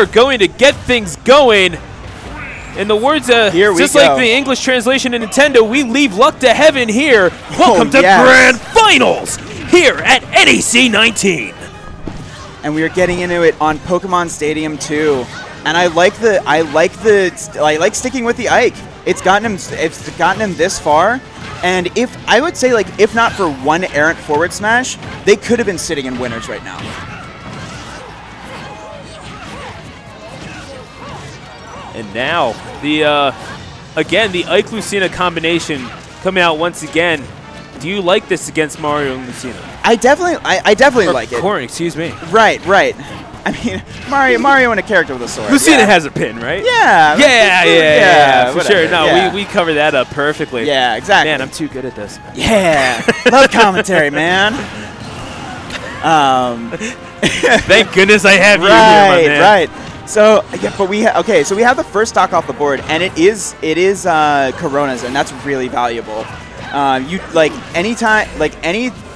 are going to get things going. In the words of just like the English translation in Nintendo, we leave luck to heaven here. Welcome to Grand Finals here at NEC 19. And we are getting into it on Pokemon Stadium 2. And I like sticking with the Ike. It's gotten him this far. And I would say, like, if not for one errant forward smash, they could have been sitting in winners right now. And now again the Ike Lucina combination coming out once again. Do you like this against Mario and Lucina? I definitely like it. Corrin, excuse me. Right. I mean, Mario and a character with a sword. Lucina has a pin, right? Yeah, for sure. No, we covered that up perfectly. Yeah, exactly. Man, I'm too good at this. Yeah, love commentary, man. Thank goodness I have you here, my man. Right. So yeah, but so we have the first stock off the board, and it is Coronas, and that's really valuable. You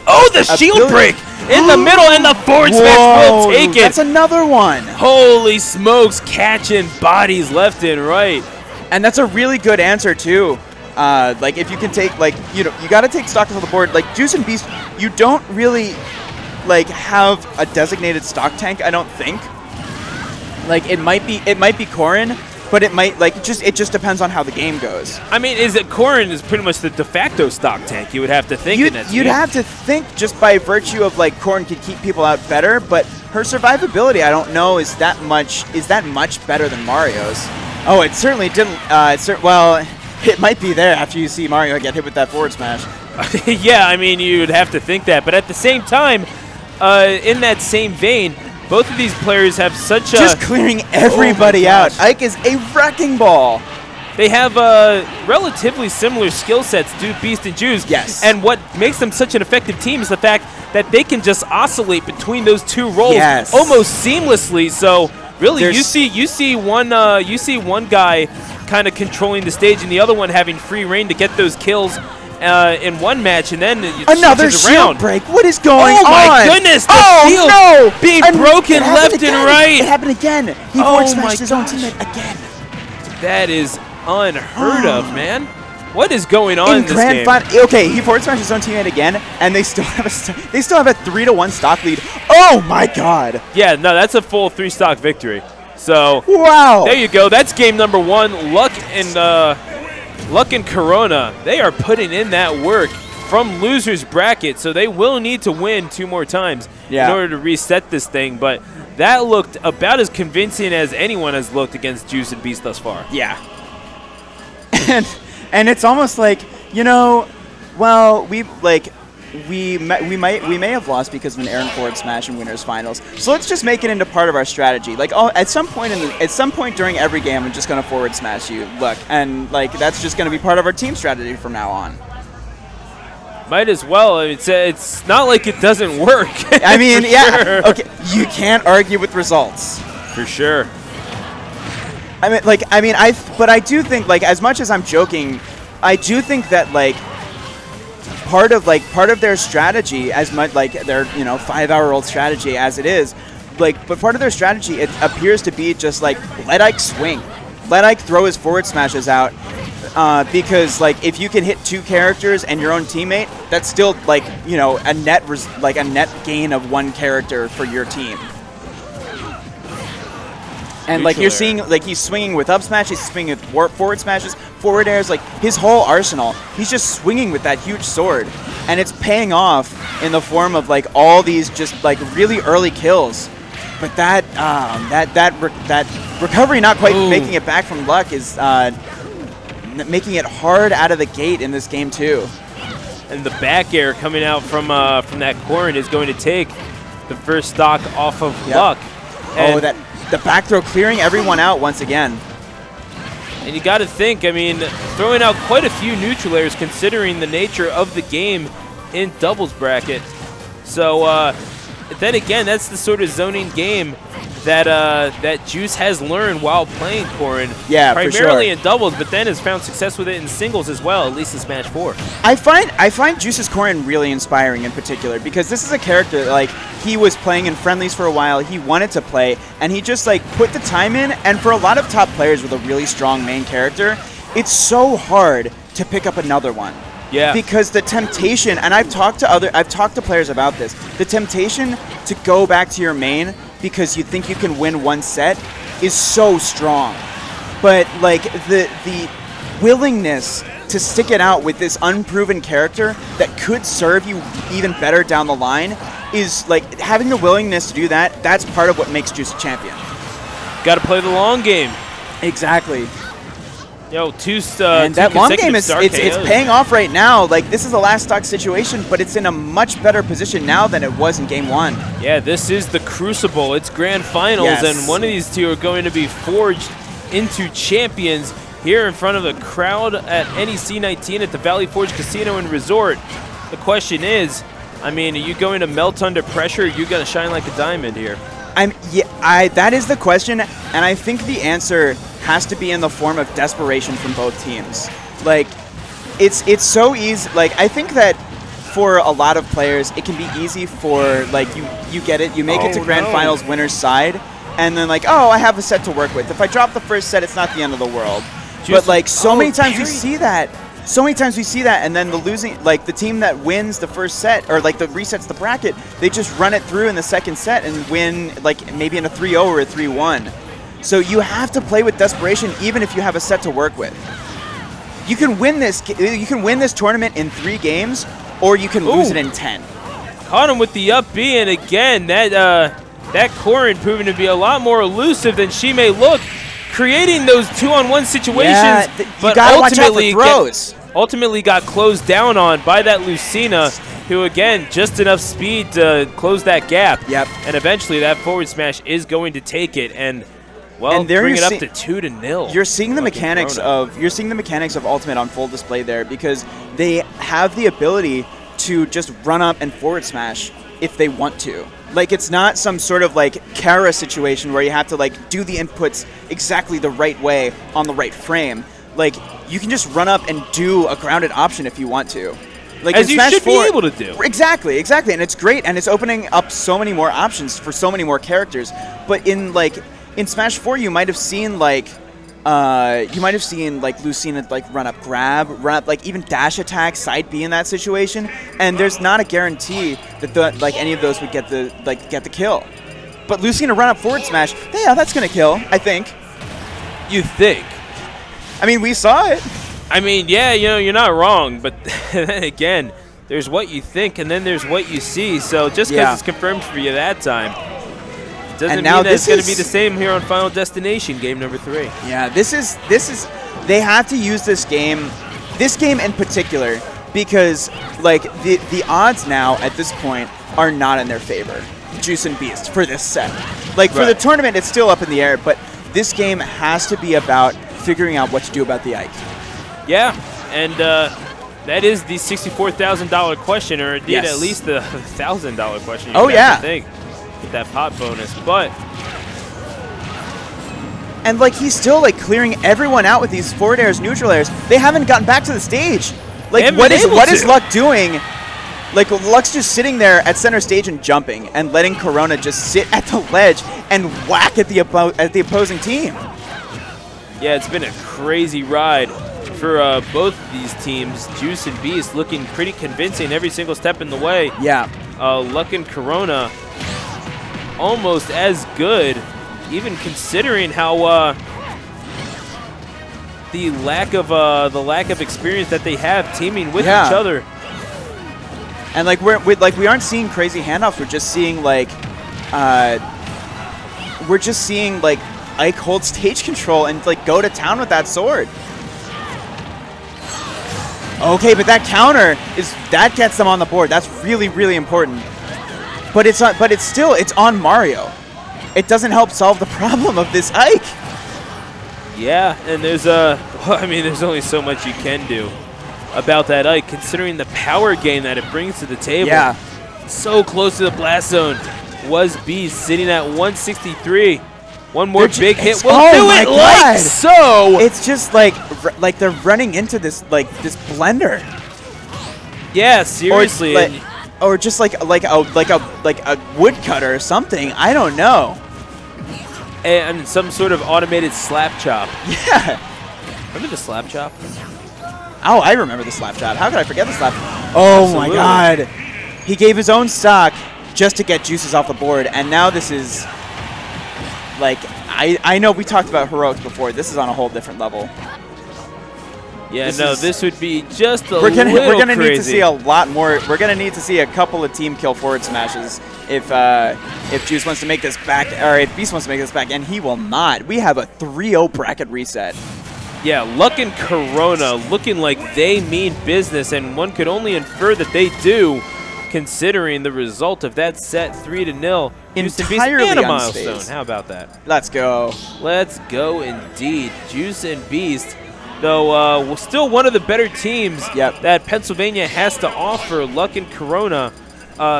Oh, the shield break in the middle, and the forward smash will take it. That's another one. Holy smokes, catching bodies left and right. And that's a really good answer too. Like if you can take you got to take stock off the board. Like Juice and Beast, you don't really have a designated stock tank. I don't think. Like it might be Corrin, but it might it just depends on how the game goes. I mean, Corrin is pretty much the de facto stock tank. You would have to think. You'd have to think just by virtue of Corrin could keep people out better, but her survivability I don't know is that much better than Mario's. Oh, it certainly didn't. Well, it might be there after you see Mario get hit with that forward smash. Yeah, I mean you'd have to think that, but at the same time, in that same vein. Both of these players have such just clearing everybody out. Ike is a wrecking ball. They have relatively similar skill sets, Dude, Beast, and Juice. Yes. And what makes them such an effective team is the fact that they can just oscillate between those two roles almost seamlessly. So really, you see one guy kind of controlling the stage, and the other one having free reign to get those kills. In one match, and then another shield break. What is going on? Oh my goodness! The shield being broken left and right. It happened again. He forward smashed his own teammate again. That is unheard of, man. What is going on in this game? Okay, he forward smashed his own teammate again, and they still have a 3-1 stock lead. Oh my god! Yeah, no, that's a full 3-stock victory. So wow, there you go. That's game number 1. Luck and Corona, they are putting in that work from loser's bracket, so they will need to win 2 more times in order to reset this thing. But that looked about as convincing as anyone has looked against Juice and Beast thus far. Yeah. and it's almost like, well, we may have lost because of an errant forward smash in winners finals. So let's just make it into part of our strategy. Like, at some point during every game, I'm just gonna forward smash you. Look, and that's just gonna be part of our team strategy from now on. Might as well. It's not like it doesn't work. I mean, yeah. Sure. Okay, you can't argue with results. For sure. But I do think as much as I'm joking, I do think that part of their strategy, as much their 5-hour-old strategy as it is, but part of their strategy, it appears to be just let Ike swing, let Ike throw his forward smashes out, because if you can hit 2 characters and your own teammate, that's still a net gain of 1 character for your team. And you're seeing, he's swinging with up smash, he's swinging with forward smashes, forward airs, his whole arsenal. He's just swinging with that huge sword, and it's paying off in the form of all these just really early kills. But that recovery not quite making it back from luck is making it hard out of the gate in this game too. And the back air coming out from that Corrin is going to take the first stock off of luck. And the back throw clearing everyone out once again. And you got to think, I mean, throwing out quite a few neutral airs considering the nature of the game in doubles bracket. So then again, that's the sort of zoning game that Juice has learned while playing Corrin. Yeah, primarily for sure. in doubles, but then has found success with it in singles as well, at least in Smash 4. I find Juice's Corrin really inspiring in particular because this is a character like he was playing in friendlies for a while. He wanted to play, and he just like put the time in. And for a lot of top players with a really strong main character, it's so hard to pick up another one. Yeah. Because the temptation, and I've talked to players about this, the temptation to go back to your main because you think you can win one set is so strong. But like the willingness to stick it out with this unproven character that could serve you even better down the line is like having the willingness to do that. That's part of what makes Juice a champion. Got to play the long game. Exactly. Yo, and that long game is it's paying off right now. Like this is a last stock situation, but it's in a much better position now than it was in game 1. Yeah, this is the Crucible. It's grand finals, Yes. and one of these two are going to be forged into champions here in front of the crowd at NEC 19 at the Valley Forge Casino and Resort. The question is, I mean, are you going to melt under pressure? Or are you going to shine like a diamond here? That is the question, and I think the answer has to be in the form of desperation from both teams. Like, it's so easy. Like, I think that for a lot of players, it can be easy for, like, you get it, you make it to Grand Finals winner's side, and then, like, oh, I have a set to work with. If I drop the first set, it's not the end of the world. But, like, so many times we see that. So many times we see that, and then the team that wins the first set, or like the resets the bracket, they just run it through in the second set and win, like maybe in a 3-0 or a 3-1. So you have to play with desperation, even if you have a set to work with. You can win this. You can win this tournament in 3 games, or you can lose it in 10. Caught him with the up B, and again, that Corrin proving to be a lot more elusive than she may look, creating those 2-on-1 situations, but ultimately got closed down on by that Lucina, who again, just enough speed to close that gap. Yep. And eventually that forward smash is going to take it, and well, bring it up to 2-0. You're seeing the mechanics of Ultimate on full display there, because they have the ability to just run up and forward smash if they want to. Like, it's not some sort of like Kara situation where you have to like do the inputs exactly the right way on the right frame. Like, you can just run up and do a grounded option if you want to. Like, as you should be able to do. Exactly, and it's great, and it's opening up so many more options for so many more characters. But in Smash 4, you might have seen like Lucina like run up grab, like even dash attack, side B in that situation, and there's not a guarantee that any of those would get the kill. But Lucina run up forward smash, yeah, that's gonna kill, I think. You think? I mean, we saw it. I mean, yeah, you know, you're not wrong, but then again, there's what you think and then there's what you see. So just because it's confirmed for you that time, doesn't mean that it's going to be the same here on Final Destination, game number 3. Yeah, this is they have to use this game in particular, because like the odds now at this point are not in their favor. Juice and Beast for this set. Like for the tournament, it's still up in the air, but this game has to be about figuring out what to do about the Ike. Yeah, and that is the $64,000 question, or indeed at least the $1,000 question. I think. That pot bonus, but and like he's still like clearing everyone out with these forward airs, neutral airs. They haven't gotten back to the stage. Like what is Luck doing? Like Luck's just sitting there at center stage and jumping, and letting Corona just sit at the ledge and whack at the opposing team. Yeah, it's been a crazy ride for both of these teams. Juice and Beast looking pretty convincing every single step in the way. Yeah. Luck and Corona almost as good, even considering how the lack of experience that they have teaming with each other. And like we aren't seeing crazy handoffs. We're just seeing like Ike hold stage control and like go to town with that sword. Okay, but that counter that gets them on the board. That's really, really important. But it's on Mario. It doesn't help solve the problem of this Ike. Yeah, and there's there's only so much you can do about that Ike, considering the power gain that it brings to the table. Yeah. So close to the blast zone. was Beast, sitting at 163. One more big hit will do it like so. It's just like they're running into this blender. Yeah, seriously. Or just like a woodcutter or something. I don't know. And some sort of automated slap chop. Yeah. Remember the slap chop? Oh, I remember the slap chop. How could I forget the slap? Oh Absolutely. My God. He gave his own stock just to get juices off the board, and now this is like I know we talked about heroics before. This is on a whole different level. Yeah, this would be just a we're gonna crazy. Need to see a lot more. We're gonna need to see a couple of team kill forward smashes if Juice wants to make this back, or if Beast wants to make this back, and he will not. We have a 3-0 bracket reset. Yeah, Luck and Corona looking like they mean business, and one could only infer that they do, considering the result of that set 3-0. Entirely and a milestone. How about that? Let's go. Let's go indeed. Juice and Beast, though still one of the better teams that Pennsylvania has to offer. Luck and Corona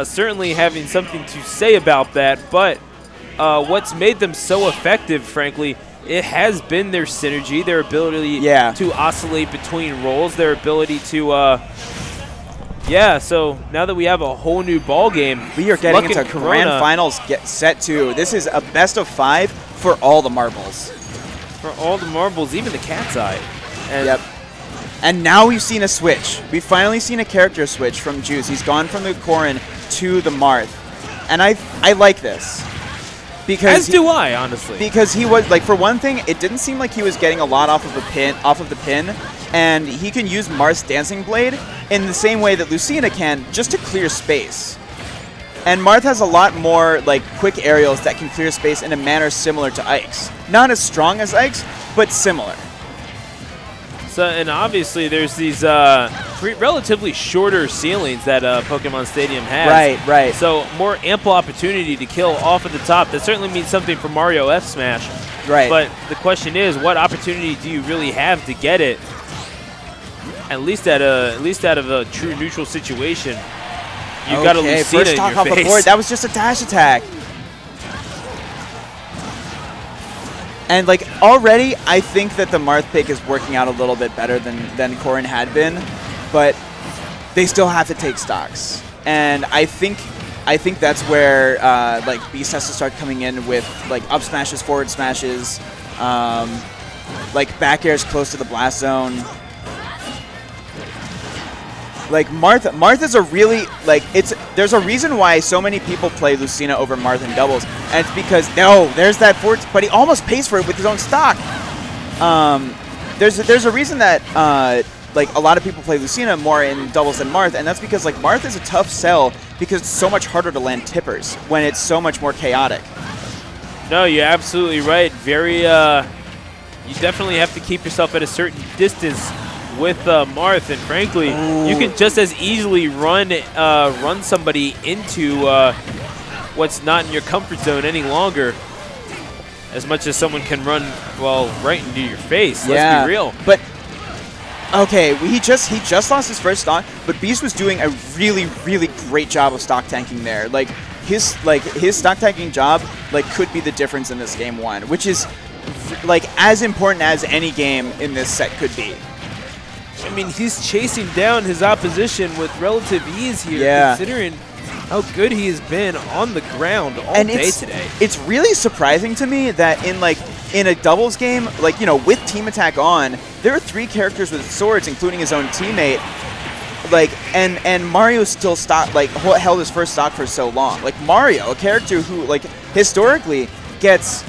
certainly having something to say about that, but what's made them so effective, frankly, it has been their synergy, their ability to oscillate between roles, their ability to so now that we have a whole new ball game, we are getting into Grand Finals set 2. This is a best of 5 for all the marbles. For all the marbles, even the cat's eye. And And now we've seen a switch. We've finally seen a character switch from Juice. He's gone from the Corrin to the Marth. And I like this. Because As do I, honestly. Because he was, like, for one thing, it didn't seem like he was getting a lot off of the pin, and he can use Marth's Dancing Blade in the same way that Lucina can, just to clear space. And Marth has a lot more, like, quick aerials that can clear space in a manner similar to Ike's. Not as strong as Ike's, but similar. So, and obviously there's these relatively shorter ceilings that Pokemon Stadium has. Right, right. So more ample opportunity to kill off at the top. That certainly means something for Mario F Smash. Right. But the question is, what opportunity do you really have to get it? At least out of a true neutral situation. You got a Lucina first in stock your off face. the board. That was just a dash attack. And, like, already, I think that the Marth pick is working out a little bit better than Corrin had been, but they still have to take stocks. And I think that's where, like, Beast has to start coming in with, like, up smashes, forward smashes, like, back airs close to the blast zone. Like, Marth is a really, like, there's a reason why so many people play Lucina over Marth in doubles, and it's because, there's that forward, but he almost pays for it with his own stock. There's a reason that, like, a lot of people play Lucina more in doubles than Marth, and that's because, like, Marth is a tough sell because it's so much harder to land tippers when it's so much more chaotic. No, you're absolutely right. Very, you definitely have to keep yourself at a certain distance with Marth, and frankly, you can just as easily run somebody into what's not in your comfort zone any longer, as much as someone can run, well, right into your face. Let's be real. But okay, he just lost his first stock, but Beast was doing a really, really great job of stock tanking there. Like his stock tanking job, like, could be the difference in this game one, which is, like, as important as any game in this set could be. I mean, he's chasing down his opposition with relative ease here, considering how good he has been on the ground all day today. It's really surprising to me that in a doubles game, like, you know, with team attack on, there are 3 characters with swords, including his own teammate. Like, and Mario still held his first stock for so long. Like, Mario, a character who, like, historically gets,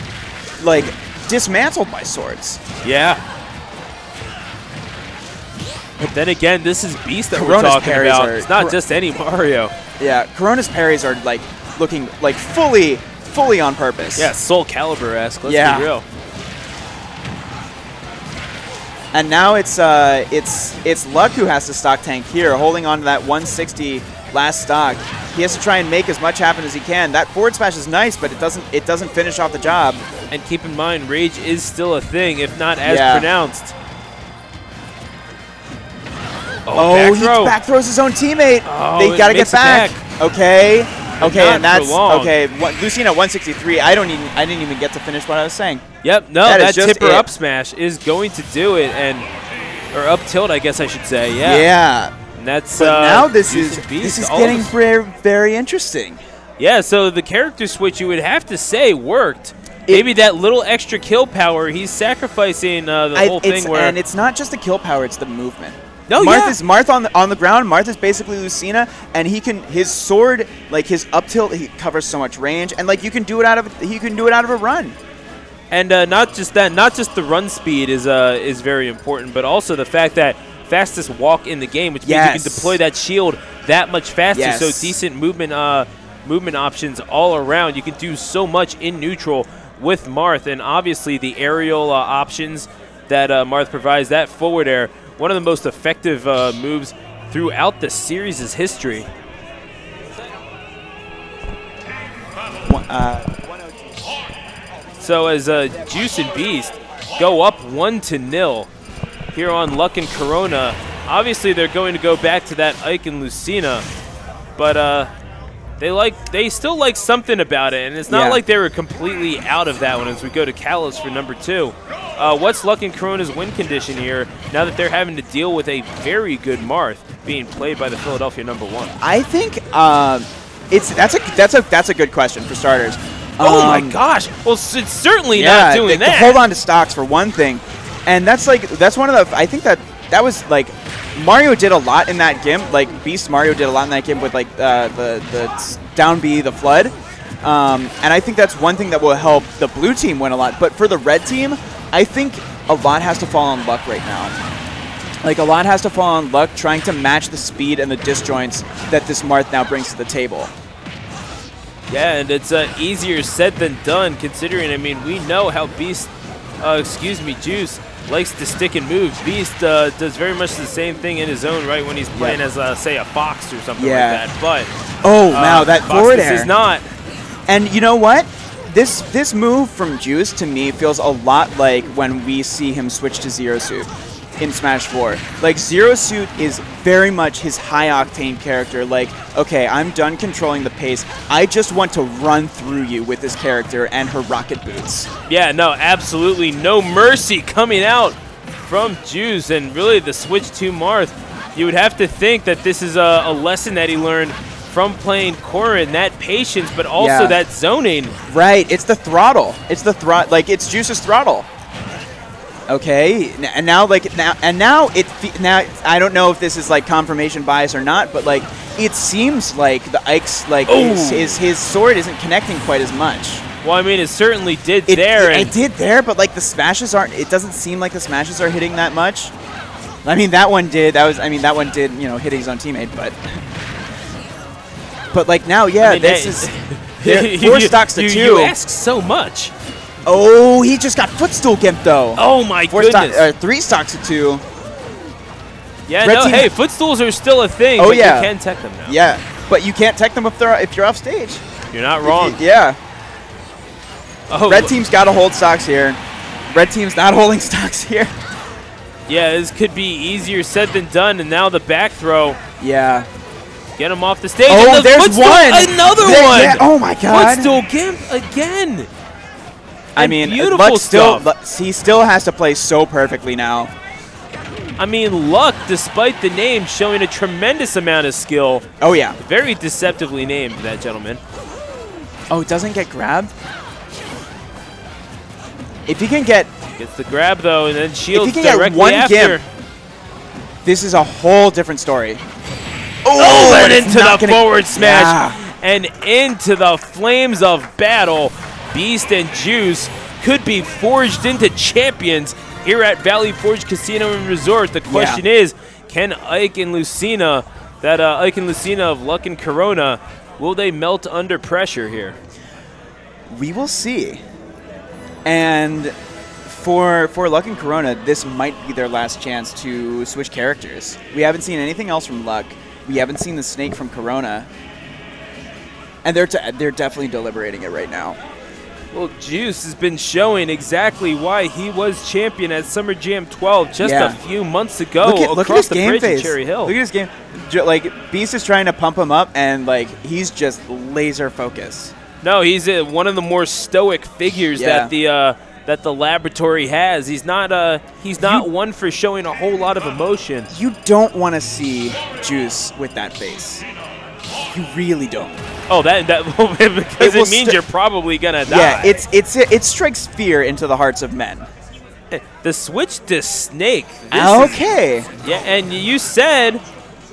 like, dismantled by swords. Yeah. But then again, this is Beast that we're talking about. It's not just any Mario. Yeah, Corona's parries are, like, looking, like, fully on purpose. Yeah, Soul Calibur-esque. Let's be real. And now it's Luck who has to stock tank here, holding on to that 160 last stock. He has to try and make as much happen as he can. That forward smash is nice, but it doesn't finish off the job. And keep in mind, Rage is still a thing, if not as pronounced. Oh, he back throws his own teammate. They gotta get back. Okay. Okay, and that's okay. Lucina 163. I didn't even get to finish what I was saying. Yep. No, that tipper up smash is going to do it, or up tilt, I guess I should say. Yeah. Yeah. And that's now this is getting very, very interesting. Yeah. So the character switch, you would have to say, worked. Maybe that little extra kill power, he's sacrificing the whole thing. And it's not just the kill power; it's the movement. No, Marth on the ground. Marth is basically Lucina, and his sword, like his up tilt, he covers so much range, and like you can do it out of a run. And not just that, not just the run speed is very important, but also the fact that fastest walk in the game, which means you can deploy that shield that much faster. So decent movement options all around. You can do so much in neutral with Marth, and obviously the aerial options that Marth provides, that forward air, one of the most effective moves throughout the series' history. So as Juice and Beast go up 1-0 here on Luck and Corona, obviously they're going to go back to that Ike and Lucina, but they still like something about it, and it's not like they were completely out of that one as we go to Kalos for number 2. What's Luck and Corona's win condition here now that they're having to deal with a very good Marth being played by the Philadelphia number 1? I think that's a good question for starters. Oh my gosh! Well, it's certainly not doing that. Hold on to stocks for one thing, and that's one of the. I think that was like Mario did a lot in that game. Like Beast Mario did a lot in that game with like the down B, the flood, and I think that's one thing that will help the blue team win a lot. But for the red team, I think a lot has to fall on Luck right now. Like a lot has to fall on Luck trying to match the speed and the disjoints that this Marth now brings to the table. Yeah, and it's easier said than done, considering, I mean, we know how Beast, Juice likes to stick and move. Beast does very much the same thing in his own right when he's playing as, say, a Fox or something like that. But now that forward air is not. And you know what? This move from Juice to me feels a lot like when we see him switch to Zero Suit in Smash 4. Like, Zero Suit is very much his high-octane character. Like, okay, I'm done controlling the pace. I just want to run through you with this character and her rocket boots. Yeah, no, absolutely no mercy coming out from Juice. And really, the switch to Marth, you would have to think that this is a lesson that he learned from playing Corrin, that patience, but also that zoning. Right, it's the throttle. It's the like, it's Juice's throttle. Okay, and now I don't know if this is like confirmation bias or not, but like it seems like the Ike's like his sword isn't connecting quite as much. Well, I mean, it certainly did it did there, but like the smashes aren't. It doesn't seem like the smashes are hitting that much. I mean, that one did. That one did. You know, hitting his own teammate, but like now, this is 4 stocks to 2. You ask so much. Oh, he just got footstool gimped though. Oh my goodness. 3 stocks to 2. Yeah, no, hey, footstools are still a thing. Oh but yeah. You can tech them now. Yeah, but you can't tech them if you're off stage. You're not wrong. Yeah. Oh. Red team's got to hold stocks here. Red team's not holding stocks here. Yeah, this could be easier said than done, and now the back throw. Yeah. Get him off the stage. Oh, there's one. Another one. Yeah, oh my God. Footstool gimp again. I mean, beautiful he still has to play so perfectly now. I mean, Luck, despite the name, showing a tremendous amount of skill. Oh, yeah. Very deceptively named, that gentleman. Oh, it doesn't get grabbed? If he can get... Gets the grab, though, and then shields directly after. If he can get one gimp, this is a whole different story. Oh, and into the forward smash. And into the flames of battle. Beast and Juice could be forged into champions here at Valley Forge Casino and Resort. The question is, can Ike and Lucina, Ike and Lucina of Luck and Corona, will they melt under pressure here? We will see. And for Luck and Corona, this might be their last chance to switch characters. We haven't seen anything else from Luck. We haven't seen the Snake from Corona. And they're definitely deliberating it right now. Well, Juice has been showing exactly why he was champion at Summer Jam 12 just a few months ago look at his the game bridge phase. in Cherry Hill. Look at his game. Like, Beast is trying to pump him up, and, like, he's just laser focused. No, he's one of the more stoic figures that the laboratory has. He's not one for showing a whole lot of emotion. You don't want to see Juice with that face. You really don't. Oh, because it means you're probably gonna die. Yeah, it strikes fear into the hearts of men. The switch to Snake. Okay. Yeah, and you said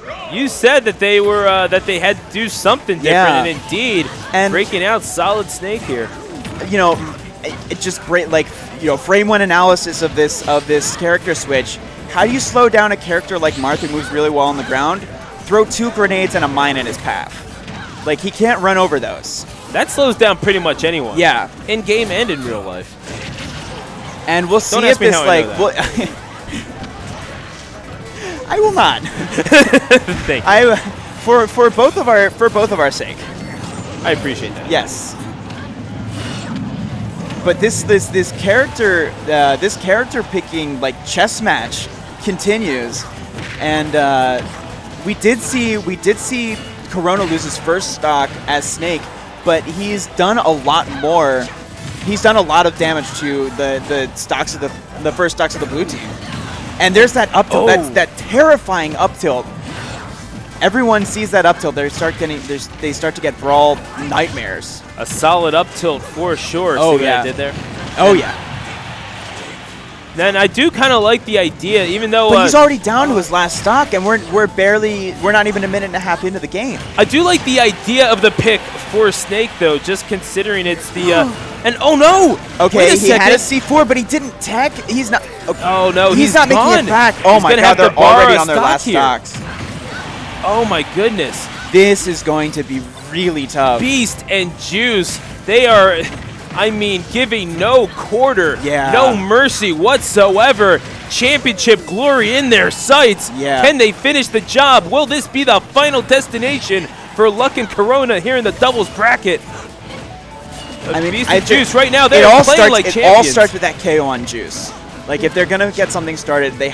that they were they had to do something different, and indeed, breaking out solid Snake here. You know, it just great, like, you know, frame one analysis of this character switch. How do you slow down a character like Marth, who moves really well on the ground? Throw 2 grenades and a mine in his path. Like, he can't run over those. That slows down pretty much anyone. Yeah. In game and in real life. And we'll see if this, like, I will not. Thank you. For both of our sake. I appreciate that. Yes. But this character picking, like, chess match continues, and we did see Corona lose his first stock as Snake, but he's done a lot more. He's done a lot of damage to the stocks of the first stocks of the blue team. And there's that up tilt. That's that terrifying up tilt. Everyone sees that up tilt. They start to get Brawl nightmares. A solid up tilt for sure. Oh, see what I did there? Oh yeah. Then I do kind of like the idea, even though but he's already down to his last stock, and we're not even a minute and a half into the game. I do like the idea of the pick for Snake, though, just considering it's the and oh no! Okay, he had a C4, but he didn't tech. He's not. Okay. Oh no, he's not gone. making it back. Oh my god, they're already on their last stocks. Oh my goodness. This is going to be really tough. Beast and Juice, they are, I mean, giving no quarter, no mercy whatsoever. Championship glory in their sights. Yeah. Can they finish the job? Will this be the final destination for Luck and Corona here in the doubles bracket? I mean, Beast and Juice right now, they're playing like champions. It all starts with that KO on Juice. Like, if they're going to get something started, they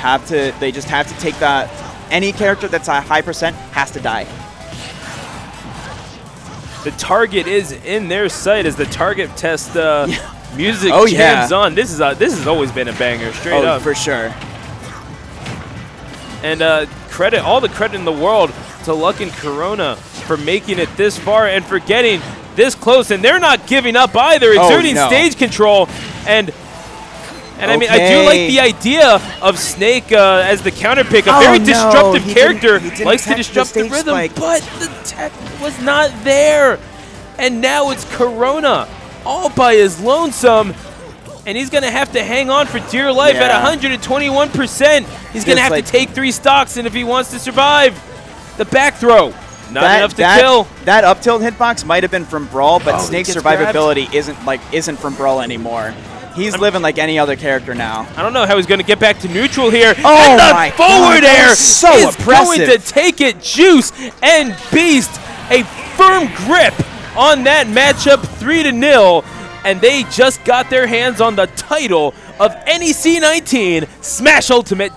just have to take that. Any character that's a high percent has to die. The target is in their sight as the target test music jams on. This has always been a banger, straight up. For sure. And all the credit in the world to Luck and Corona for making it this far and for getting this close. And they're not giving up either, exerting stage control. And I mean, I do like the idea of Snake as the counter pick. A very disruptive character, likes to disrupt the rhythm, but the tech was not there. And now it's Corona all by his lonesome. And he's going to have to hang on for dear life at 121%. He's going to have to take 3 stocks, and if he wants to survive, the back throw, not enough to kill. That up tilt hitbox might have been from Brawl, but Snake's survivability isn't from Brawl anymore. He's living like any other character now. I don't know how he's going to get back to neutral here. Oh, and the my forward air is going to take it. Juice and Beast, a firm grip on that matchup, 3-0. And they just got their hands on the title of NEC 19 Smash Ultimate